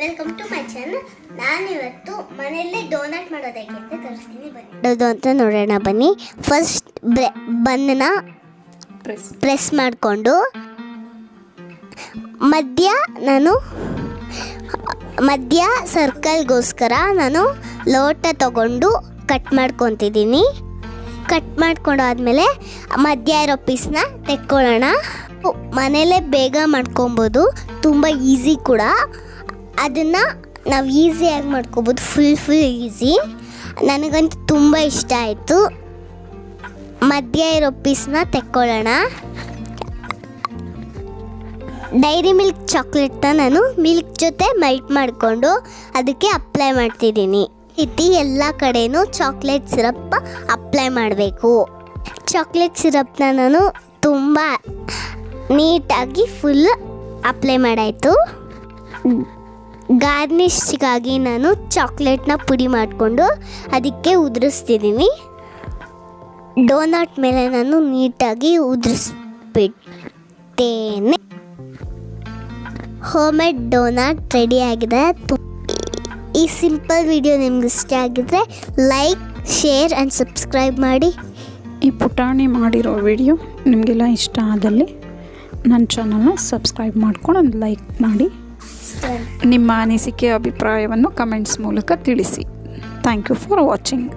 Welcome to my channel. ನಾನಿವತ್ತು ಮನೆಯಲ್ಲೇ doughnut ಮಾಡೋದು ಹೇಗೆ ಅಂತ ತೋರಿಸ್ತೀನಿ, ಬನ್ನಿ. ಅಂತ ನೋಡೋಣ ಬನ್ನಿ. ಫಸ್ಟ್ ಬನ್ನನ್ನ ಪ್ರೆಸ್ ಮಾಡಿಕೊಂಡು ಮಧ್ಯ ಸರ್ಕಲ್ಗೋಸ್ಕರ ನಾನು ಲೋಟ ತಗೊಂಡು ಕಟ್ ಮಾಡ್ಕೊತಿದ್ದೀನಿ. ಕಟ್ ಮಾಡ್ಕೊಂಡಾದ್ಮೇಲೆ ಮಧ್ಯ ಇರೋ ಪೀಸ್ನ ತೆಕ್ಕೊಳ್ಳೋಣ. ಮನೇಲೇ ಬೇಗ ಮಾಡ್ಕೊಬೋದು, ತುಂಬ ಈಸಿ ಕೂಡ. ಅದನ್ನು ನಾವು ಈಸಿಯಾಗಿ ಮಾಡ್ಕೊಬೋದು, ಫುಲ್ ಈಸಿ. ನನಗಂತೂ ತುಂಬ ಇಷ್ಟ ಆಯಿತು. ಮಧ್ಯ ಇರೋ ಪೀಸ್ನ ತೆಕ್ಕೊಳ್ಳೋಣ. ಡೈರಿ ಮಿಲ್ಕ್ ಚಾಕ್ಲೇಟ್ನ ನಾನು ಮಿಲ್ಕ್ ಜೊತೆ ಮೆಲ್ಟ್ ಮಾಡಿಕೊಂಡು ಅದಕ್ಕೆ ಅಪ್ಲೈ ಮಾಡ್ತಿದ್ದೀನಿ. ಇತಿ ಎಲ್ಲ ಕಡೆಯೂ ಚಾಕ್ಲೇಟ್ ಸಿರಪ್ ಅಪ್ಲೈ ಮಾಡಬೇಕು. ಚಾಕ್ಲೇಟ್ ಸಿರಪ್ನ ನಾನು ತುಂಬ ನೀಟಾಗಿ ಫುಲ್ ಅಪ್ಲೈ ಮಾಡಾಯಿತು. ಗಾರ್ನಿಷ್ಗಾಗಿ ನಾನು ಚಾಕ್ಲೇಟ್ನ ಪುಡಿ ಮಾಡಿಕೊಂಡು ಅದಕ್ಕೆ ಉದುರಿಸ್ತಿದ್ದೀನಿ. ಡೋನಟ್ ಮೇಲೆ ನಾನು ನೀಟಾಗಿ ಉದುರಿಸ್ಬಿಟ್ಟೇನೆ. ಹೋಮ್ಮೇಡ್ ಡೋನಟ್ ರೆಡಿ ಆಗಿದೆ. ಈ ಸಿಂಪಲ್ ವಿಡಿಯೋ ನಿಮ್ಗೆ ಇಷ್ಟ ಆಗಿದ್ರೆ ಲೈಕ್, ಶೇರ್ ಆ್ಯಂಡ್ ಸಬ್ಸ್ಕ್ರೈಬ್ ಮಾಡಿ. ಈ ಪುಟಾಣಿ ಮಾಡಿರೋ ವಿಡಿಯೋ ನಿಮಗೆಲ್ಲ ಇಷ್ಟ ಆದಲ್ಲಿ ನನ್ನ ಚಾನಲ್ನ ಸಬ್ಸ್ಕ್ರೈಬ್ ಮಾಡ್ಕೊಂಡು ಒಂದು ಲೈಕ್ ಮಾಡಿ. ನಿಮ್ಮ ಅನಿಸಿಕೆ ಅಭಿಪ್ರಾಯವನ್ನು ಕಮೆಂಟ್ಸ್ ಮೂಲಕ ತಿಳಿಸಿ. Thank you for watching.